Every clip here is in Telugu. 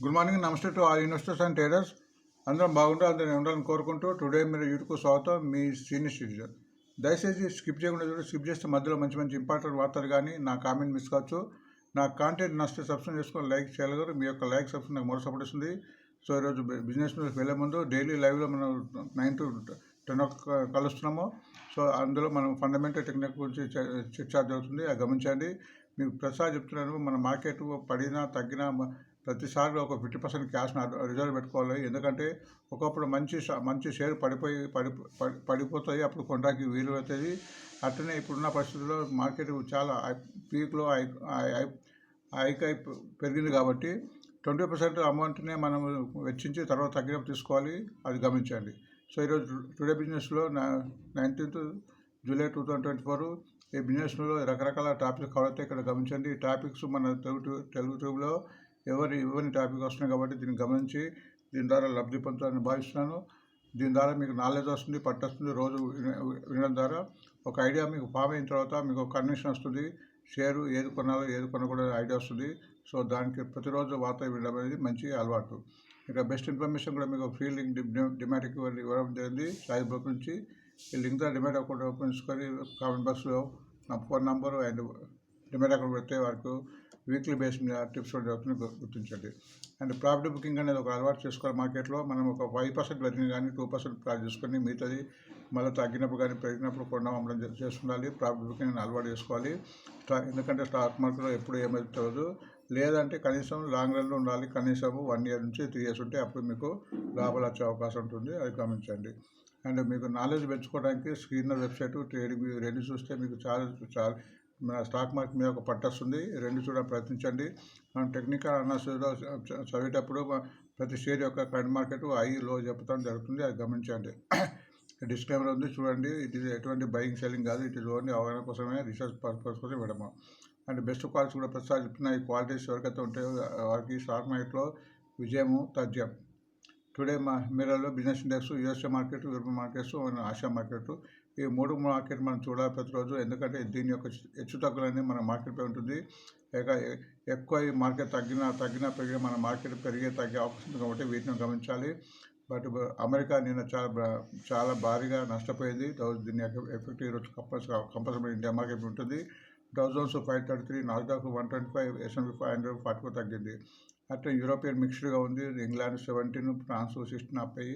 గుడ్ మార్నింగ్, నమస్తే to all investors and traders. అందరం బాగుంటారు, అందరం ఉండాలని కోరుకుంటూ టుడే మీరు యూట్యూబ్కు స్వాగతం. మీ సీనియర్ సిటిజన్. దయచేసి స్కిప్ చేయకుండా చూడండి. స్కిప్ చేస్తే మధ్యలో మంచి మంచి ఇంపార్టెంట్ వార్తలు కానీ నా కామెంట్ మిస్ కావచ్చు. నా కాంటెంట్ నచ్చితే సబ్స్క్రైబ్ చేసుకొని లైక్ చేయగలరు. మీ యొక్క లైక్ సబ్స్క్రైబ్ నాకు మరో సపోర్ట్ ఇస్తుంది. సో ఈరోజు బిజినెస్ న్యూస్ వెళ్ళే ముందు డైలీ లైవ్లో మనం 9 to 10 కలుస్తున్నాము. సో అందులో మనం ఫండమెంటల్ టెక్నిక్ గురించి చర్చ జరుగుతుంది, అది గమనించండి. మీకు ప్రతిసారి చెప్తున్నాను, మన మార్కెట్ పడినా తగ్గినా ప్రతిసారి ఒక 50% క్యాష్ రిజర్వ్ పెట్టుకోవాలి. ఎందుకంటే ఒకప్పుడు మంచి షేర్ పడిపోతాయి, అప్పుడు కొనడానికి వీలు అవుతుంది. అట్లనే ఇప్పుడున్న పరిస్థితుల్లో మార్కెట్ చాలా పీక్లో హైక్ పెరిగింది కాబట్టి 20% అమౌంట్నే మనం వెచ్చించి తర్వాత తగ్గినప్పుడు తీసుకోవాలి, అది గమనించండి. సో ఈరోజు టుడే బిజినెస్లో 19th జూలై 2024 ఈ బిజినెస్లో రకరకాల టాపిక్స్ కవర్ అవుతాయి. ఇక్కడ గమనించండి. ఈ టాపిక్స్ మన తెలుగు ట్యూబ్లో ఎవరిని టాపిక్ వస్తున్నాయి కాబట్టి దీన్ని గమనించి దీని ద్వారా లబ్ధి పొందుతారని భావిస్తున్నాను. దీని ద్వారా మీకు నాలెడ్జ్ వస్తుంది, పట్టొస్తుంది. రోజు వినడం ద్వారా ఒక ఐడియా మీకు ఫామ్ అయిన తర్వాత మీకు కన్విక్షన్ వస్తుంది. షేరు ఏది కొనాలో ఏది కొనకూడదు ఐడియా వస్తుంది. సో దానికి ప్రతిరోజు వార్త వినడం అనేది మంచి అలవాటు. ఇక బెస్ట్ ఇన్ఫర్మేషన్ కూడా మీకు ఫ్రీ లింక్ డిమాటిక్ ఇవ్వడం జరిగింది సాయి బ్రోక్ నుంచి. ఈ లింక్ ద్వారా డిమాట్ అకౌంట్ ఓపెన్ చేసుకొని కామెంట్ బాక్స్లో నా phone number and demat account పెడితే వారికి వీక్లీ బేస్ మీద టిప్స్ జరుగుతుంది, గుర్తించండి. అండ్ ప్రాఫిట్ బుకింగ్ అనేది ఒక అలవాటు చేసుకోవాలి. మార్కెట్లో మనం ఒక 5% పెరిగింది కానీ 2% ప్లాన్ చేసుకొని మిగతాది మళ్ళీ తగ్గినప్పుడు కానీ పెరిగినప్పుడు కొనడం అమ్మడం చేస్తుండాలి. ప్రాఫిట్ బుకింగ్ అలవాటు చేసుకోవాలి. ఎందుకంటే స్టాక్ మార్కెట్లో ఎప్పుడు ఏమైతే తెలియదు. లేదంటే కనీసం లాంగ్ రన్లో ఉండాలి. కనీసం 1 year నుంచి 3 years ఉంటే అప్పుడు మీకు లాభాలు వచ్చే అవకాశం ఉంటుంది, అది గమనించండి. అండ్ మీకు నాలెడ్జ్ పెంచుకోవడానికి స్క్రీన్ వెబ్సైట్ ట్రేడింగ్ రెండు చూస్తే మీకు చాలా మన స్టాక్ మార్కెట్ మీద ఒక పట్టొస్తుంది. రెండు చూడ ప్రయత్నించండి. మనం టెక్నికల్ అనాలిసిస్లో చదివేటప్పుడు ప్రతి షేర్ యొక్క కరెంట్ మార్కెట్ హై లో చెప్పడం జరుగుతుంది, అది గమనించండి. డిస్క్లైమర్ ఉంది, చూడండి. ఇది ఎటువంటి బయింగ్ సెల్లింగ్ కాదు, ఇట్ ఈస్ ఓన్లీ అవగాహన కోసమే, రీసెర్చ్ పర్పస్ కోసం ఇవ్వడము. అండ్ బెస్ట్ క్వాలిటీస్ కూడా ప్రతిసారి చెప్తున్నా. ఈ క్వాలిటీస్ ఎవరికైతే ఉంటాయో వారికి స్టాక్ మార్కెట్లో విజయము తథ్యం. టుడే మిర్రర్లో business index, USA market, European markets, Asia market, ఈ 3 మార్కెట్ మనం చూడాలి ప్రతిరోజు. ఎందుకంటే దీని యొక్క హెచ్చు తగ్గులనేది మన మార్కెట్పై ఉంటుంది. ఎక్కువ ఈ మార్కెట్ తగ్గినా పెరిగిన మన మార్కెట్ తగ్గే అవకాశం ఉంది కాబట్టి వీటిని గమనించాలి. బట్ అమెరికా నిన్న చాలా భారీగా నష్టపోయింది. దీని ఎఫెక్ట్ ఈరోజు కంపల్సరీ ఇండియా మార్కెట్ ఉంటుంది. డౌ జోన్స్ 533, నాస్డాక్ 125, S&P 500 44 తగ్గింది. అట్లా యూరోపియన్ మిక్స్డ్గా ఉంది. ఇంగ్లాండ్ 17, ఫ్రాన్స్ 16 అప్ అయ్యి,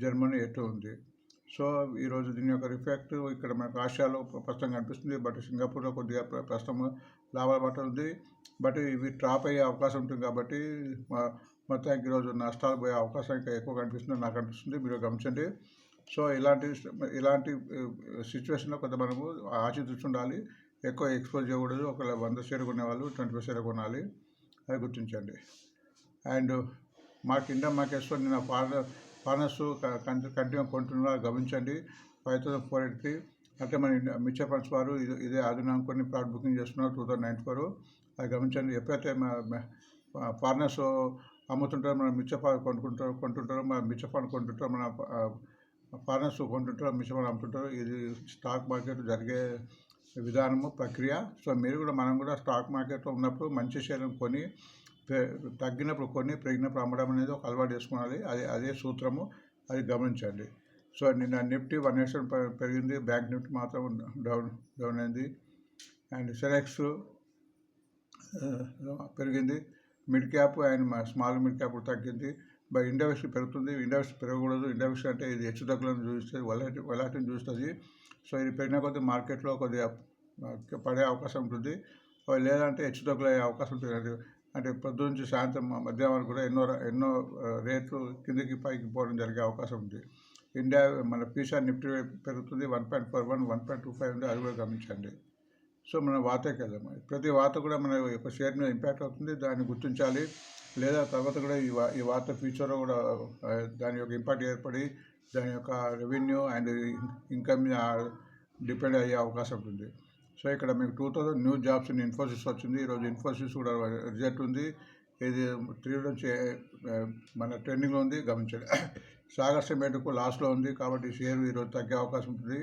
జర్మనీ 8 ఉంది. సో ఈరోజు దీని యొక్క రిఫెక్ట్ ఇక్కడ మనకు ఆసియాలో ప్రస్తుతం కనిపిస్తుంది. బట్ సింగపూర్లో కొద్దిగా ప్రస్తుతం లాభాల బాట ఉంది. బట్ ఇవి డ్రాప్ అయ్యే అవకాశం ఉంటుంది కాబట్టి మొత్తానికి ఈరోజు నష్టాలు పోయే అవకాశం ఇంకా ఎక్కువ కనిపిస్తుంది, నాకు అనిపిస్తుంది. మీరు గమనించండి. సో ఇలాంటి సిచ్యువేషన్లో కొంత మనము ఆచితూచి ఉండాలి. ఎక్కువ ఎక్స్పోజ్ చేయకూడదు. ఒకవేళ 100 షేర్ కొనేవాళ్ళు 25 షేర్ కొనాలి, అది గుర్తించండి. అండ్ ఇండియన్ మార్కెట్స్లో నిన్న ఫారినర్స్ కంటిన్యూ కొంటున్నారు, గమనించండి. 5483. అంటే మన మ్యూచువల్ ఫండ్స్ వారు ఇదే ఆధునిక అనుకొని ప్రాఫిట్ బుకింగ్ చేస్తున్నారు 2094, అది గమనించండి. ఎప్పుడైతే ఫారినర్స్ అమ్ముతుంటారో మన మ్యూచువల్ ఫండ్ కొంటుంటారో మన మ్యూచువల్ ఫండ్ కొంటుంటారో మన ఫారినర్స్ కొంటుంటారో మ్యూచువల్ ఫండ్ అమ్ముతుంటారో, ఇది స్టాక్ మార్కెట్ జరిగే విధానము, ప్రక్రియ. సో మనం కూడా స్టాక్ మార్కెట్లో ఉన్నప్పుడు మంచి షేర్లను కొని తగ్గినప్పుడు కొని పెరిగినప్పుడు అమ్మడం అనేది ఒక అలవాటు చేసుకోవాలి. అదే సూత్రము, అది గమనించండి. సో నిన్న నిఫ్టీ 187 పెరిగింది, బ్యాంక్ నిఫ్టీ మాత్రం డౌన్ అయింది. అండ్ సెనెక్స్ పెరిగింది. Mid cap and small mid cap తగ్గింది. బట్ ఇండెక్స్ పెరుగుతుంది. ఇండెక్స్ పెరగకూడదు. ఇండెక్స్ అంటే ఇది హెచ్చు తగ్గులను చూస్తుంది, వలాటిని చూస్తుంది. సో ఇది పెరిగిన కొద్ది మార్కెట్లో కొద్దిగా పడే అవకాశం ఉంటుంది, లేదంటే హెచ్చు తగ్గులు అయ్యే అవకాశం ఉంటుంది. అంటే పొద్దు నుంచి సాయంత్రం మధ్యాహ్నం వరకు కూడా ఎన్నో రేట్లు కిందికి పైకి పోవడం జరిగే అవకాశం ఉంది. ఇండియా మన పీసా నిఫ్టీ పెరుగుతుంది, 1.41, 1.25 ఉంది, అది కూడా గమనించండి. సో మన వార్తకి వెళ్దాం. ప్రతి వార్త కూడా మన యొక్క షేర్ మీద ఇంపాక్ట్ అవుతుంది, దాన్ని గుర్తించాలి. లేదా తర్వాత కూడా ఈ వార్త ఫ్యూచర్లో కూడా దాని యొక్క ఇంపాక్ట్ ఏర్పడి దాని యొక్క రెవెన్యూ అండ్ ఇన్కమ్ మీద డిపెండ్ అయ్యే అవకాశం ఉంటుంది. సో ఇక్కడ మీకు 2000 న్యూ జాబ్స్ ఇన్ ఇన్ఫోసిస్ వచ్చింది. ఈరోజు ఇన్ఫోసిస్ కూడా రిజల్ట్ ఉంది. ఇది 3 నుంచి మన ట్రెండింగ్లో ఉంది, గమనించండి. సాగర్ సిమెంట్కు లాస్లో ఉంది కాబట్టి షేర్ ఈరోజు తగ్గే అవకాశం ఉంటుంది.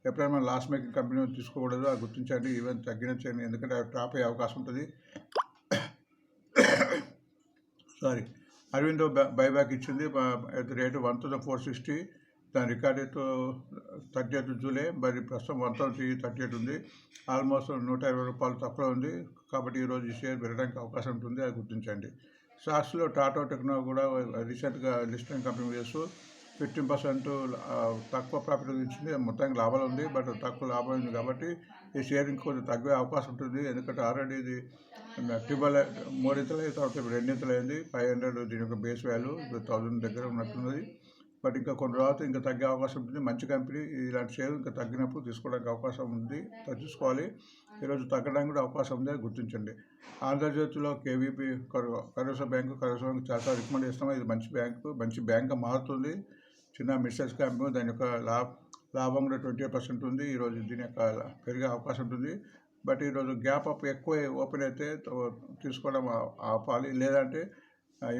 ఎప్పుడైనా మనం లాస్ మేకింగ్ కంపెనీ తీసుకోకూడదు, అది గుర్తించండి. ఈవెన్ తగ్గించండి, ఎందుకంటే అవి డ్రాప్ అయ్యే అవకాశం ఉంటుంది. అరవిందో బైబ్యాక్ ఇచ్చింది ఎట్ ది రేటు 1460. దాని రికార్డ్ రేటు 38 జూలై, మరి ప్రస్తుతం 1338 ఉంది. ఆల్మోస్ట్ ₹120 తక్కువ ఉంది. కాబట్టి ఈరోజు ఈ షేర్ పెరగడానికి అవకాశం ఉంటుంది, అది గుర్తించండి. స్టాక్స్లో టాటా టెక్నో కూడా రీసెంట్గా లిస్టెడ్ కంపెనీ చేస్తూ 15% తక్కువ ప్రాఫిట్ ఇచ్చింది. మొత్తానికి లాభాలు ఉంది, బట్ తక్కువ లాభం ఉంది కాబట్టి ఈ షేర్ ఇంకొంచెం తగ్గే అవకాశం ఉంటుంది. ఎందుకంటే ఆల్రెడీ ఇది ట్రిబల్ మూడింతలు తర్వాత రెండింతలు అయింది. 500 దీని యొక్క బేస్ వాల్యూ 1000 దగ్గర ఉన్నట్టున్నది. బట్ ఇంకా కొన్ని రోజులు ఇంకా తగ్గే అవకాశం ఉంటుంది. మంచి కంపెనీ, ఇలాంటి షేర్ ఇంకా తగ్గినప్పుడు తీసుకోవడానికి అవకాశం ఉంది, తీసుకోవాలి. ఈరోజు తగ్గడానికి కూడా అవకాశం ఉంది, అది గుర్తించండి. ఆంధ్రజ్యోతిలో కేవీపీ కరోసా బ్యాంకు చాలా రికమెండ్ చేస్తాము. ఇది మంచి బ్యాంక్ మారుతుంది. చిన్న మిస్సెస్ కంపెనీ, దాని యొక్క లాభం కూడా 28% ఉంది. ఈరోజు దీని యొక్క పెరిగే అవకాశం ఉంటుంది. బట్ ఈరోజు గ్యాప్ అప్ ఎక్కువ ఓపెన్ అయితే తీసుకోవడం ఆపాలి. లేదంటే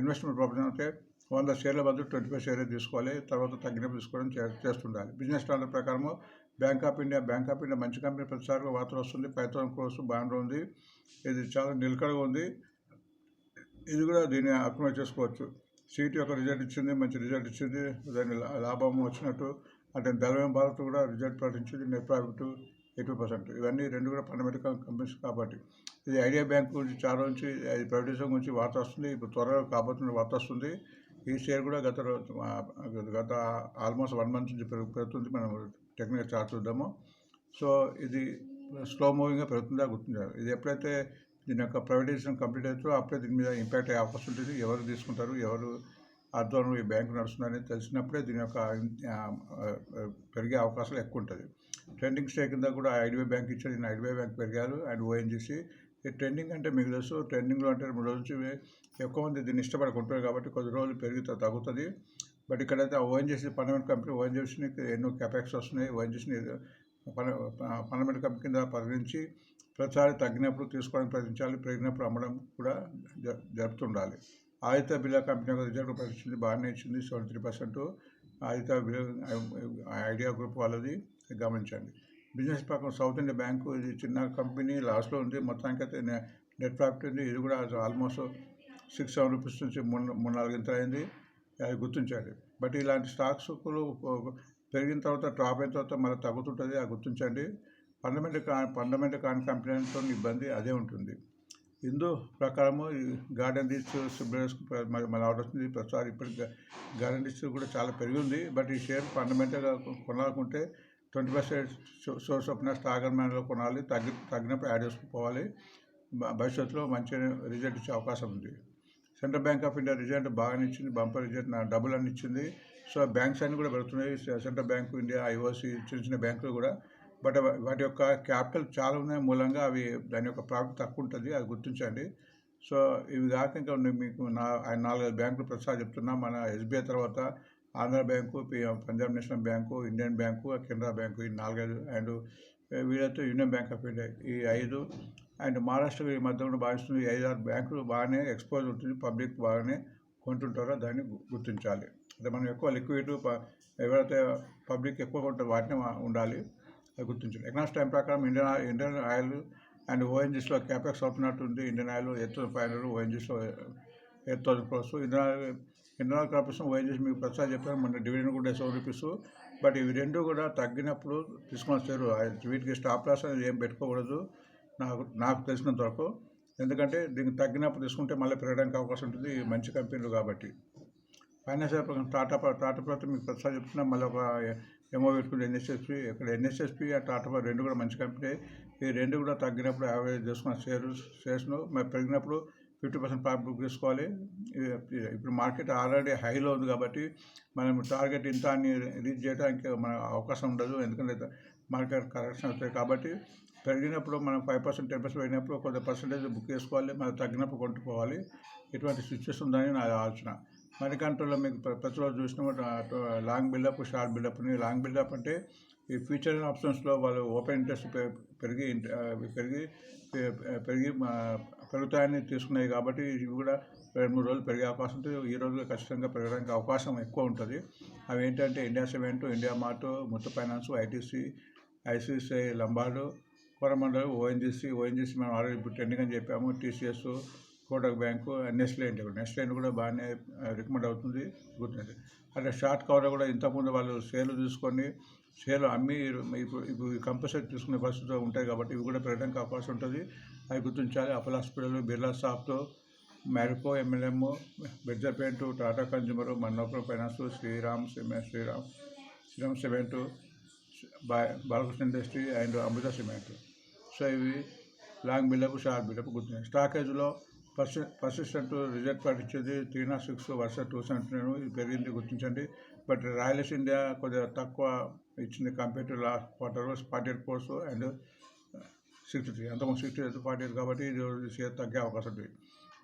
ఇన్వెస్ట్మెంట్ ప్రాపర్టీ అంటే 100 షేర్ల బదులు 25 షేర్లు తీసుకోవాలి. తర్వాత తగ్గినప్పుడు తీసుకోవడం చేస్తుండాలి. బిజినెస్ స్టాండర్డ్ ప్రకారము బ్యాంక్ ఆఫ్ ఇండియా మంచి కంపెనీ, ప్రతిసారిగా వార్తలు వస్తుంది. 5,000 crores బాండ్ ఉంది. ఇది చాలా నిలకడగా ఉంది. ఇది కూడా దీన్ని అక్యుములేట్ చేసుకోవచ్చు. సీట్ యొక్క రిజల్ట్ ఇచ్చింది, మంచి రిజల్ట్ ఇచ్చింది. దాని లాభం వచ్చినట్టు అంటే దళవం భారత్ కూడా రిజల్ట్ ప్రకటించింది. Net profit 80%. ఇవన్నీ రెండు కూడా ఫండమెంటల్ కంపెనీస్ కాబట్టి. ఇది ఐడియా బ్యాంక్ గురించి చాలా నుంచి అది ప్రైవేటైజేషన్ గురించి వార్త వస్తుంది. ఇప్పుడు త్వరగా కాబోతున్న వార్త వస్తుంది. ఈ షేర్ కూడా గత ఆల్మోస్ట్ 1 month నుంచి పెరుగుతుంది. మనం టెక్నికల్ చార్ట్ చూద్దాము. సో ఇది స్లో మూవింగ్గా పెరుగుతుందా గుర్తుంటారు. ఇది ఎప్పుడైతే దీని యొక్క ప్రైవేటైజేషన్ కంప్లీట్ అవుతుందో అప్పుడే దీని మీద ఇంపాక్ట్ అయ్యే అవకాశం ఉంటుంది. ఎవరు తీసుకుంటారు, ఎవరు ఆధ్వర్యంలో ఈ బ్యాంకు నడుస్తుందని తెలిసినప్పుడే దీని యొక్క పెరిగే అవకాశాలు ఎక్కువ ఉంటుంది. ట్రెండింగ్ స్టే కింద కూడా ఐడిబిఐ బ్యాంక్ ఇచ్చారు. నేను ఐడిబిఐ బ్యాంక్ పెరిగారు అండ్ ఓఎన్జీసీ. ఈ ట్రెండింగ్ అంటే మీకు తెలుసు, ట్రెండింగ్లో అంటే 3 రోజు నుంచి ఎక్కువ మంది దీన్ని ఇష్టపడుకుంటారు కాబట్టి కొద్ది రోజులు పెరిగితే తగ్గుతుంది. బట్ ఇక్కడైతే ఓఎన్జీసీ ఫండమెంటల్ కంపెనీ, ఓఎన్జీసీకి ఎన్నో క్యాపెక్స్ వస్తున్నాయి. ఓఎన్జీసీని ఫండమెంటల్ కంపెనీ కింద పరిగణించి ప్రతిసారి తగ్గినప్పుడు తీసుకోవడానికి ప్రయత్నించాలి, పెరిగినప్పుడు అమ్మడం కూడా జరుపుతుండాలి. ఆదిత్య బిర్లా కంపెనీ యొక్క రిజల్ట్ ప్రకటించింది, బాగానే ఇచ్చింది. 73%. ఆదిత్య బిర్లా ఐడియా గ్రూప్ వాళ్ళది, గమనించండి. బిజినెస్ ప్రకారం సౌత్ ఇండియా బ్యాంకు, ఇది చిన్న కంపెనీ, లాస్లో ఉంది. మొత్తానికి అయితే నెట్ ప్రాఫిట్ ఉంది. ఇది కూడా ఆల్మోస్ట్ 6-7 రూపీస్ నుంచి 3-4 ఇంతలు అయింది, అది గుర్తించండి. బట్ ఇలాంటి స్టాక్స్ పెరిగిన తర్వాత డ్రాప్ అయిన తర్వాత మళ్ళీ తగ్గుతుంటుంది, అది గుర్తించండి. ఫండమెంటల్ కాని కంపెనీతో ఇబ్బంది అదే ఉంటుంది. హిందూ ప్రకారము గార్డెన్ రీచ్ సిబ్లర్స్కి మళ్ళీ ఆర్డర్ వస్తుంది. ప్రతిసారి ఇప్పటికి గార్డెన్ రీచ్ కూడా చాలా పెరిగింది. బట్ ఈ షేర్ ఫండమెంటల్గా కొనాలనుకుంటే 20% సోర్స్ ఆఫ్ స్టాగర్ మ్యాన్లో కొనాలి. తగ్గినప్పుడు యాడ్ చేసుకుపోవాలి. భవిష్యత్తులో మంచి రిజల్ట్ ఇచ్చే అవకాశం ఉంది. Central bank of India result బాగానే ఇచ్చింది, బంపర్ రిజల్ట్ డబుల్ అని ఇచ్చింది. సో బ్యాంక్స్ అన్నీ కూడా పెడుతున్నాయి. సెంట్రల్ బ్యాంక్ ఇండియా, ఐఓసి, చిన్న చిన్న కూడా. బట్ వాటి యొక్క క్యాపిటల్ చాలా ఉన్నాయి మూలంగా అవి దాని యొక్క ప్రాఫిట్ తక్కువ ఉంటుంది, అది గుర్తించండి. సో ఇవి కాక ఇంకా మీకు 4-5 బ్యాంకులు ప్రతిసారి చెప్తున్నా. మన ఎస్బీఐ తర్వాత Andhra bank, Punjab national bank, Indian bank, Canara bank, ఈ 4-5 అండ్ వీళ్ళతో యూనియన్ బ్యాంక్ ఆఫ్ ఇండియా, ఈ 5 అండ్ మహారాష్ట్ర ఈ మధ్య కూడా భావిస్తుంది. 5-6 బ్యాంకులు బాగానే ఎక్స్పోజ్ ఉంటుంది, పబ్లిక్ బాగానే కొంటుంటారో దాన్ని గుర్తించాలి. అంటే మనం ఎక్కువ లిక్విడ్ ఎవరైతే పబ్లిక్ ఎక్కువ కొంటారో వాటిని ఉండాలి, అది గుర్తించాలి. ఎకనామిక్స్ టైం ప్రకారం ఇండియన్ ఆయిల్ అండ్ ఓఎన్జీస్లో క్యాపెక్స్ అవుతున్నట్టుంది. ఇండియన్ ఆయిల్ 8,500, ఓఎన్జీస్లో 8,000 crores. Indian oil corporation, ONGC మీకు ప్రతిసారి చెప్పాను, మన డివిడెండ్ కూడా 7 రూపీస్. బట్ ఇవి రెండు కూడా తగ్గినప్పుడు తీసుకొని వస్తారు. వీటికి స్టాప్ లాస్ అనేది ఏం పెట్టుకోకూడదు నాకు తెలిసినంత వరకు. ఎందుకంటే దీనికి తగ్గినప్పుడు తీసుకుంటే మళ్ళీ పెరగడానికి అవకాశం ఉంటుంది, మంచి కంపెనీలు కాబట్టి. ఫైనాన్షియల్ ప్రకారం టాటా ప్రభుత్వం మీకు ప్రతిసారి చెప్తున్నా, మళ్ళీ ఒక ఏమో పెట్టుకుంటే ఎన్ఎస్ఎస్పి. ఇక్కడ ఎన్ఎస్ఎస్పి టాటా రెండు కూడా మంచి కంపెనీ. ఈ రెండు కూడా తగ్గినప్పుడు యావరేజ్ చేసుకున్న షేర్స్ను మరి పెరిగినప్పుడు 50% ప్రాఫిట్ బుక్ చేసుకోవాలి. ఇప్పుడు మార్కెట్ ఆల్రెడీ హైలో ఉంది కాబట్టి మనం టార్గెట్ ఇంత అని రీచ్ చేయడానికి మన అవకాశం ఉండదు, ఎందుకంటే మార్కెట్ కరెక్షన్ అవుతాయి. కాబట్టి పెరిగినప్పుడు మనం 5%, 10% అయినప్పుడు కొంత పర్సెంటేజ్ బుక్ చేసుకోవాలి, మనం తగ్గినప్పుడు కొంటుకోవాలి. ఇటువంటి సిచ్యువేషన్ ఉందని నా ఆలోచన. మనీ కంట్రోల్లో మీకు ప్రతిరోజు చూసినప్పుడు long buildup, short buildup. Long buildup అంటే ఈ ఫ్యూచర్ ఆప్షన్స్లో వాళ్ళు ఓపెన్ ఇంట్రెస్ట్ పెరుగుతాయని తీసుకున్నాయి కాబట్టి ఇవి కూడా 2-3 రోజులు పెరిగే అవకాశం ఉంటుంది. ఈ రోజుగా ఖచ్చితంగా పెరగడానికి అవకాశం ఎక్కువ ఉంటుంది. అవి ఏంటంటే India cement, India mart, Muthoot finance, ITC, ICICI Lombard, Coromandel, ONGC మనం ఆల్రెడీ ఇప్పుడు ట్రెండింగ్ అని చెప్పాము. టీసీఎస్, కోటక్ బ్యాంకు, నెస్లే కూడా బాగానే రికమెండ్ అవుతుంది, గుర్తుంది. అట్లా షార్ట్ కవర్ కూడా ఇంతకుముందు వాళ్ళు షేర్లు తీసుకొని షేర్లు అమ్మి ఇప్పుడు కంపల్సరీ తీసుకునే పరిస్థితులు ఉంటాయి కాబట్టి ఇవి కూడా పెట్టడానికి అవకాశం ఉంటుంది. అవి గుర్తించాలి. Apollo hospital, Birla soft, Marico, MLM, Berger paint, Tata consumer, Manappuram finance, Shriram cement, Balakrishna industry and Amrita cement. So ఇవి లాంగ్ బిల్డప్, షార్ట్ బిల్డప్ గుర్తున్నాయి. స్టాకేజ్లో పర్సిస్టెంట్ రిజల్ట్ పాటించేది 306 వర్సెస్ 279, ఇది పెరిగింది గుర్తించండి. బట్ రాయల్స్ ఇండియా కొద్దిగా తక్కువ ఇచ్చింది compare to last quarter, 48 crores and 63, అంతకుముందు 68, 48 కాబట్టి ఇది షేర్ తగ్గే అవకాశం ఉంటుంది.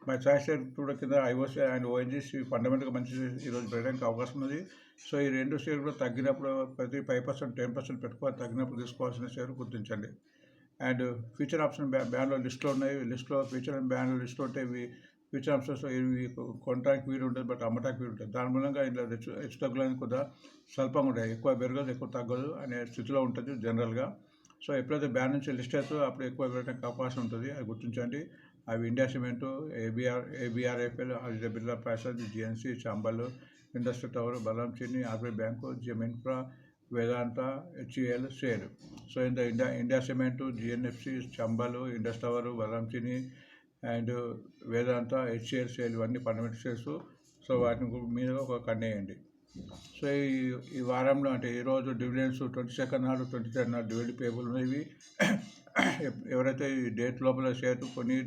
మై చాయిస్ షేర్ కూడా కింద ఐఓసీ అండ్ ఓఎన్జీసీ ఫండమెంటల్గా మంచి ఈరోజు పెరగడానికి అవకాశం ఉంది. సో ఈ రెండు షేర్ కూడా తగ్గినప్పుడు ప్రతి 5%, 10% పెట్టుకోవాలి. తగ్గినప్పుడు తీసుకోవాల్సిన షేర్ గుర్తించండి. అండ్ ఫ్యూచర్ ఆప్షన్ బ్యాన్లో లిస్ట్లో ఉన్నాయి. లిస్ట్లో ఫ్యూచర్ అండ్ బ్యాన్లో లిస్ట్లో ఉంటే ఇవి ఫ్యూచర్ ఆప్షన్స్లో ఇవి కొనడానికి వీలు ఉంటుంది, బట్ అమ్మటానికి వీలు ఉంటుంది. దాని మూలంగా ఇంట్లో హెచ్చు తగ్గులని కొద్దిగా స్వల్పంగా ఉంటాయి, ఎక్కువ పెరగదు ఎక్కువ తగ్గదు అనే స్థితిలో ఉంటుంది జనరల్గా. సో ఎప్పుడైతే బ్యాన్ నుంచి లిస్ట్ అవుతుందో అప్పుడు ఎక్కువ పెరగడానికి అవకాశం ఉంటుంది, అది గుర్తించండి. అవి India cement, ABRFL, Aditya Birla ప్యాసేజ్, జిఎన్సీ, చాంబల్, ఇండస్ట్రియల్ టవర్, బలం చిన్ని, RBI bank, GM infra, Vedanta, HEL, SAIL. So India cement, GNFC, Chambal, Indus tower, బలం చిన్ని అండ్ వేదాంత, హెచ్ఈఎల్, సేల్ ఇవన్నీ ఫండమెంటల్ షేర్స్. సో వాటిని మీద ఒక కన్నేయండి. సో ఈ వారంలో అంటే ఈరోజు డివిడెండ్స్ 22nd నాడు, 23rd నాడు డివిడెండ్ పేబుల్ ఉన్నాయి. ఎవరైతే ఈ డేట్ లోపల షేర్ కొన్ని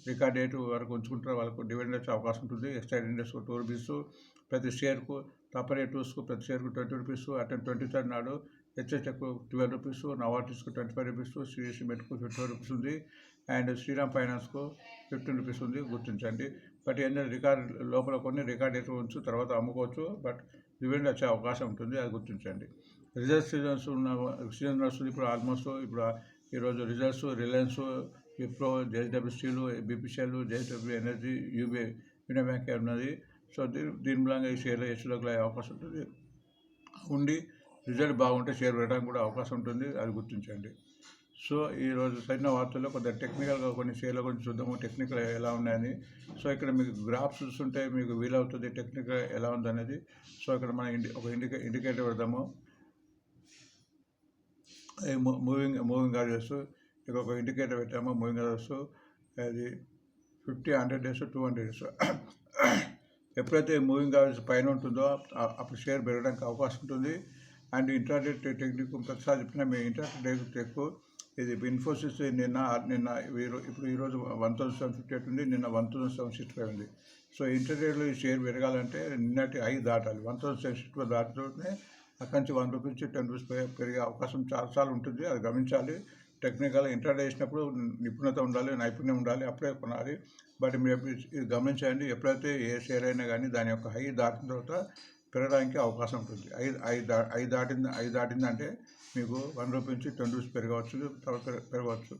రికార్డ్ డేట్ వరకు ఉంచుకుంటారో వాళ్ళకు డివిడెండ్ వచ్చే అవకాశం ఉంటుంది. ఎక్స్ట్రా ఇండెక్స్కు 2 రూపీస్ ప్రతి షేర్కు, సపరేటర్స్కు ప్రతి షేర్కు 20 రూపీస్. అటెండ్ 23rd నాడు హెచ్హెచ్కు 12 రూపీస్, నవాటిస్కు 25 రూపీస్, శ్రీ సిమెంట్కు 55 రూపీస్ ఉంది అండ్ శ్రీరామ్ ఫైనాన్స్కు 15 రూపీస్ ఉంది, గుర్తించండి. బట్ ఏంటంటే రికార్డ్ లోపల కొన్ని రికార్డ్ డేట్ ఉంచు తర్వాత అమ్ముకోవచ్చు, బట్ డివిడెండ్ వచ్చే అవకాశం ఉంటుంది, అది గుర్తించండి. రిజల్ట్స్ సీజన్ నడుస్తుంది ఇప్పుడు ఆల్మోస్ట్. ఇప్పుడు ఈరోజు results Reliance, Wipro, JSW steel, BPCL, JSW energy, UBI, union bank ఉన్నది. సో దీని మూలంగా ఈ షేర్లో హెచ్చులకు అవకాశం ఉంటుంది. ఉండి రిజల్ట్ బాగుంటే షేర్ పెట్టడానికి కూడా అవకాశం ఉంటుంది, అది గుర్తించండి. సో ఈరోజు సరైన వార్తల్లో కొద్దిగా టెక్నికల్గా కొన్ని షేర్ల గురించి చూద్దాము, టెక్నికల్ ఎలా ఉన్నాయని. సో ఇక్కడ మీకు గ్రాఫ్స్ చూస్తుంటే మీకు వీలవుతుంది టెక్నికల్ ఎలా ఉందనేది. సో ఇక్కడ మనం ఒక ఇండికేటర్ పెడదాము, మూవింగ్ యావరేజెస్. ఇక్కడ ఒక ఇండికేటర్ పెట్టాము, మూవింగ్ యావరేజెస్. అది 50, 100 days, 200 days. ఎప్పుడైతే మూవింగ్ యావరేజ్ పైన ఉంటుందో అప్పుడు షేర్ పెరగడానికి అవకాశం ఉంటుంది. అండ్ ఇంట్రాడే టెక్నిక్ ప్రతిసారి చెప్పిన మీ ఇంట్రాడే టెక్ ఇది ఇన్ఫోసిస్ నిన్న ఇప్పుడు ఈరోజు 1758 ఉంది, నిన్న 1765 ఉంది. సో ఇంటర్డేలో ఈ షేర్ పెరగాలంటే నిన్నటి హై దాటాలి, 1765 దాటితోనే అక్కడి నుంచి 1 రూపీ నుంచి 10 రూపీస్ పెరిగే అవకాశం చాలాసార్లు ఉంటుంది, అది గమనించాలి. టెక్నికల్ ఇంటర్డే చేసినప్పుడు నిపుణత ఉండాలి, నైపుణ్యం ఉండాలి, అప్పుడే కొనాలి. బట్ మీరు ఇది గమనించండి, ఎప్పుడైతే ఏ షేర్ అయినా కానీ దాని యొక్క హై దాటిన తర్వాత పెరగడానికి అవకాశం ఉంటుంది. ఐదు దాటిందంటే మీకు 1 రూపీ నుంచి 10 రూపీస్ పెరగవచ్చు.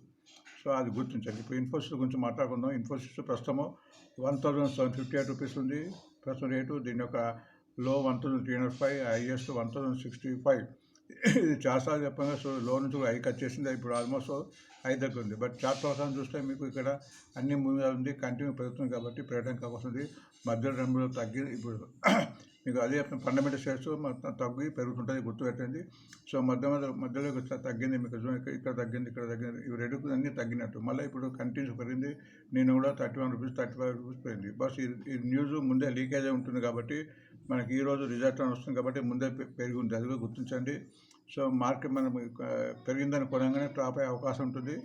సో అది గుర్తించండి. ఇప్పుడు ఇన్ఫోసిస్ గురించి మాట్లాడుకుందాం. ఇన్ఫోసిస్ ప్రస్తుతము 1758 రూపీస్ ఉంది ప్రస్తుతం రేటు. దీని యొక్క లో 1305, హైయెస్ట్ 1065. ఇది చాలాసార్లు చెప్పంగా. సో లో నుంచి హై కట్ చేసింది, ఇప్పుడు ఆల్మోస్ట్ హై దగ్గర ఉంది. బట్ చార్ట్ ప్రకారం చూస్తే మీకు ఇక్కడ అన్ని మూవీ ఉంది, కంటిన్యూ పెరుగుతుంది కాబట్టి పెరగడానికి అవకాశం ఉంది. మధ్యలో రంగులో తగ్గి ఇప్పుడు మీకు అదే ఫండమెంటల్ షేర్స్ తగ్గి పెరుగుతుంటుంది, గుర్తుపెట్టండి. సో మధ్యలో తగ్గింది, మీకు ఇక్కడ తగ్గింది, ఇవి రెండు అన్నీ తగ్గినట్టు. మళ్ళీ ఇప్పుడు కంటిన్యూ పెరిగింది. నేను కూడా 31 రూపీస్, 35 రూపీస్ పెరిగింది. బస్ ఈ న్యూస్ ముందే లీకేజ్ ఉంటుంది కాబట్టి మనకి ఈరోజు రిజల్ట్ అని వస్తుంది కాబట్టి ముందే పెరిగి ఉంది, అది కూడా గుర్తించండి. సో మార్కెట్ మనం పెరిగిందని కొనగానే టాప్ అయ్యే అవకాశం ఉంటుంది.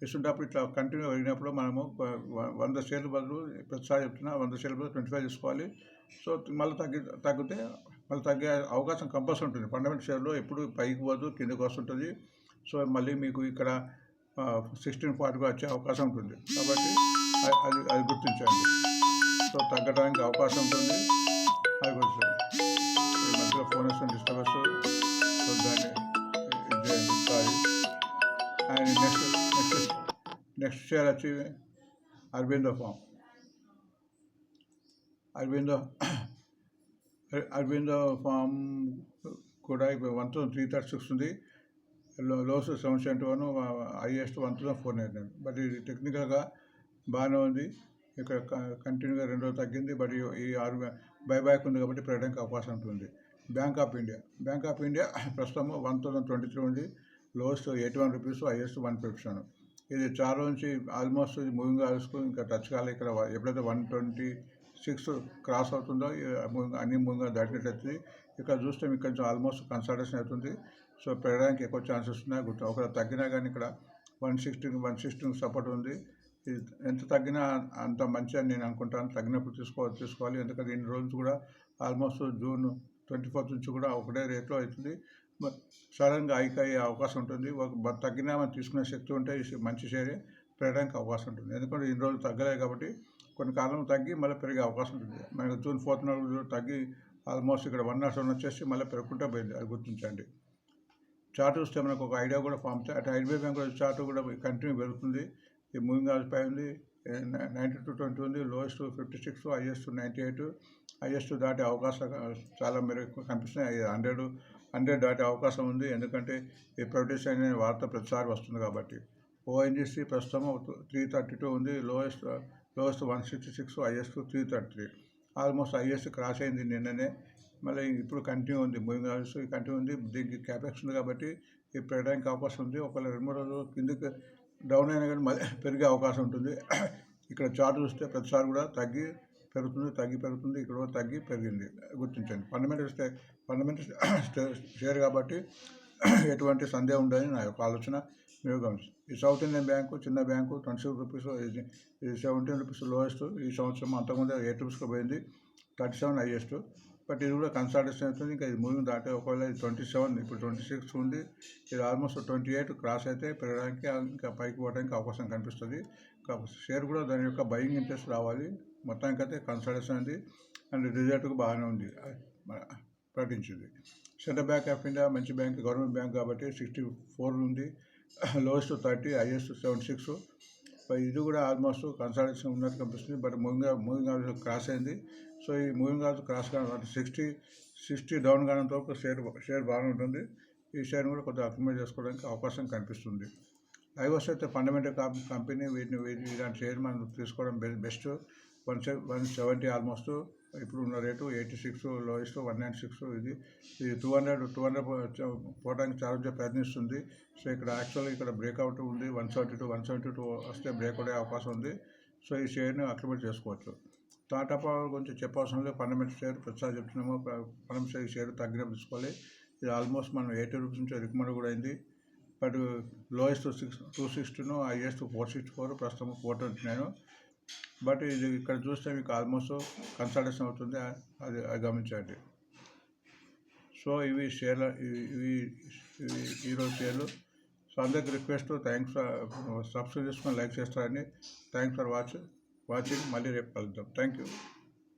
ఇస్తుంటప్పుడు ఇట్లా కంటిన్యూ పెరిగినప్పుడు మనము 100 షేర్లు బదులు ప్రతిసారి చెప్తున్నా 100 షేర్ల బదులు 25 తీసుకోవాలి. సో మళ్ళీ తగ్గితే మళ్ళీ తగ్గే అవకాశం కంపల్సరీ ఉంటుంది. ఫండమెంటల్ షేర్లో ఎప్పుడు పైకి పోదు, కిందకు వస్తుంటుంది. సో మళ్ళీ మీకు ఇక్కడ 1640 వచ్చే అవకాశం ఉంటుంది కాబట్టి అది గుర్తించండి. సో తగ్గడానికి అవకాశం ఉంటుంది, అది గుర్తించండి. మధ్యలో ఫోన్ వస్తుంది డిస్టర్బెన్స్, సో దాన్ని చేయండి. సారీ. అండ్ నెక్స్ట్ షేర్ వచ్చి అరబిందో ఫామ్ కూడా ఇప్పుడు 1336 ఉంది. Lows 771, highest 1499. బట్ ఇది టెక్నికల్గా బాగానే ఉంది. ఇక్కడ కంటిన్యూగా 2 రోజులు తగ్గింది. బట్ ఈ 6 బైబ్యాక్ ఉంది కాబట్టి పెరగడానికి అవకాశం ఉంటుంది. బ్యాంక్ ఆఫ్ ఇండియా ప్రస్తుతం 1023 ఉంది. Lowest 81 rupees, highest 157. ఇది చాలా రోజు నుంచి ఆల్మోస్ట్ మూవింగ్ ఆల్స్కు ఇంకా టచ్ కాలే. ఇక్కడ ఎప్పుడైతే 126 క్రాస్ అవుతుందో అన్ని మూవింగ్ దాటినట్టు ఇక్కడ చూస్తే మీకు కొంచెం ఆల్మోస్ట్ కన్సల్టేషన్ అవుతుంది. సో పెరగడానికి ఎక్కువ ఛాన్సెస్ ఉన్నాయి. ఒకవేళ తగ్గినా కానీ ఇక్కడ 116 సపోర్ట్ ఉంది. ఇది ఎంత తగ్గినా అంత మంచి అని నేను అనుకుంటాను. తగ్గినప్పుడు తీసుకోవాలి. ఎందుకంటే ఇన్ని రోజులు కూడా ఆల్మోస్ట్ జూన్ 24 నుంచి కూడా ఒకటే రేట్లో అవుతుంది. సడన్గా హైక్ అయ్యే అవకాశం ఉంటుంది. తగ్గినా మనం తీసుకునే శక్తి ఉంటే మంచి షేరే పెరగడానికి అవకాశం ఉంటుంది. ఎందుకంటే ఇన్ని రోజులు తగ్గలేదు కాబట్టి కొన్ని కాలం తగ్గి మళ్ళీ పెరిగే అవకాశం ఉంటుంది. మనకు జూన్ 4 తగ్గి ఆల్మోస్ట్ ఇక్కడ 107 వచ్చేసి మళ్ళీ పెరుగుకుంటూ పోయింది. అది గుర్తించండి. చార్ట్ చూస్తే మనకు ఒక ఐడియా కూడా ఫామ్ అవుతుంది. అటు ఐడియా బ్యాంక్ చార్ట్ కూడా కంటిన్యూ పెరుగుతుంది. ఈ మూవింగ్ యావరేజ్ పై ఉంది, 92.20 ఉంది, లోయెస్ట్ 56, హైయెస్ట్ 98. హైయెస్ట్ దాటే అవకాశాలు చాలా మేరకు కనిపిస్తున్నాయి. 100 దాటే అవకాశం ఉంది. ఎందుకంటే ఈ ప్రైవేటైజేషన్ అనే వార్త ప్రతిసారి వస్తుంది కాబట్టి. ఓఎన్జీసీ ప్రస్తుతం 332 ఉంది, lowest 166, highest 333. Almost highest cross అయింది నిన్ననే. మళ్ళీ ఇప్పుడు కంటిన్యూ ఉంది. మూవింగ్ యావరేజ్ కంటిన్యూ ఉంది. దీనికి క్యాపెక్స్ ఉంది కాబట్టి ఇది పెరగడానికి అవకాశం ఉంది. ఒకవేళ 2-3 రోజులు కిందకి డౌన్ అయినా కానీ మళ్ళీ పెరిగే అవకాశం ఉంటుంది. ఇక్కడ చార్ట్ చూస్తే ప్రతిసారి కూడా తగ్గి పెరుగుతుంది. ఇక్కడ కూడా తగ్గి పెరిగింది. గుర్తించండి. ఫండమెంటల్ షేర్ కాబట్టి ఎటువంటి సందేహం ఉండదని నా యొక్క ఆలోచన. మీరు గమనించండి. ఈ సౌత్ ఇండియన్ బ్యాంకు చిన్న బ్యాంకు 26 రూపీస్, ఇది 17 రూపీస్ లోయెస్ట్. ఈ సంవత్సరం అంతకుముందు 8 రూపీస్కి పోయింది, 37 హైయెస్ట్. బట్ ఇది కూడా కన్సల్టేషన్ అవుతుంది. ఇంకా ఇది మూవింగ్ దాటే ఒకవేళ ఇది 27, ఇప్పుడు 26 ఉంది. ఇది ఆల్మోస్ట్ 28 క్రాస్ అయితే పెరగడానికి ఇంకా పైకి పోవడానికి అవకాశం కనిపిస్తుంది. షేర్ కూడా దాని యొక్క బయింగ్ ఇంట్రెస్ట్ రావాలి. మొత్తానికి అయితే కన్సల్టేషన్ ఉంది అండ్ రిజల్ట్కు బాగానే ఉంది ప్రకటించింది. సెంట్రల్ బ్యాంక్ ఆఫ్ ఇండియా మంచి బ్యాంక్, గవర్నమెంట్ బ్యాంక్ కాబట్టి 64 ఉంది, లోయెస్ట్ 30, హైయెస్ట్ 76. ఇది కూడా ఆల్మోస్ట్ కన్సల్టేషన్ ఉన్నట్టు కనిపిస్తుంది. బట్ మూవింగ్ యావరేజ్ క్రాస్ అయింది. సో ఈ మూవింగ్ యావరేజ్ క్రాస్ కావడం 60 డౌన్ కావడంతో షేర్ బాగానే ఉంటుంది. ఈ షేర్ కూడా కొద్దిగా అక్యుములేట్ చేసుకోవడానికి అవకాశం కనిపిస్తుంది. ఐఓస్ అయితే ఫండమెంటల్ కంపెనీ. ఇలాంటి షేర్ మనం తీసుకోవడం బెస్ట్. 170 ఆల్మోస్ట్ ఇప్పుడు ఉన్న రేటు, 86 లోయెస్ట్ 196. ఇది 200 పోవడానికి చాలా ప్రయత్నిస్తుంది. సో ఇక్కడ యాక్చువల్గా ఇక్కడ బ్రేక్అవుట్ ఉంది. 172 వస్తే బ్రేక్ అయ్యే అవకాశం ఉంది. సో ఈ షేర్ని అక్యుములేట్ చేసుకోవచ్చు. టాటా పవర్ గురించి చెప్పాల్సిన లేదు. ఫండమెంటల్ షేర్ ప్రతిసారి చెప్తున్నాము. ఫండమెంటల్ షేర్ తగ్గినప్పుడు తీసుకోవాలి. ఇది ఆల్మోస్ట్ మనం 80 రూపీస్ నుంచి రికమెండ్ కూడా అయింది. బట్ లోయెస్ట్ 260, హైయెస్ట్ 464, ప్రస్తుతం 429. బట్ ఇది ఇక్కడ చూస్తే మీకు ఆల్మోస్ట్ కన్సల్టేషన్ అవుతుంది. అది గమనించండి. సో ఇవి ఈరోజు షేర్లు. సో అందరికి రిక్వెస్ట్, థ్యాంక్స్ సబ్స్క్రైబ్ చేసుకొని లైక్ చేస్తారని. Thanks for watching. మళ్ళీ రేపు కలుద్దాం. Thank you.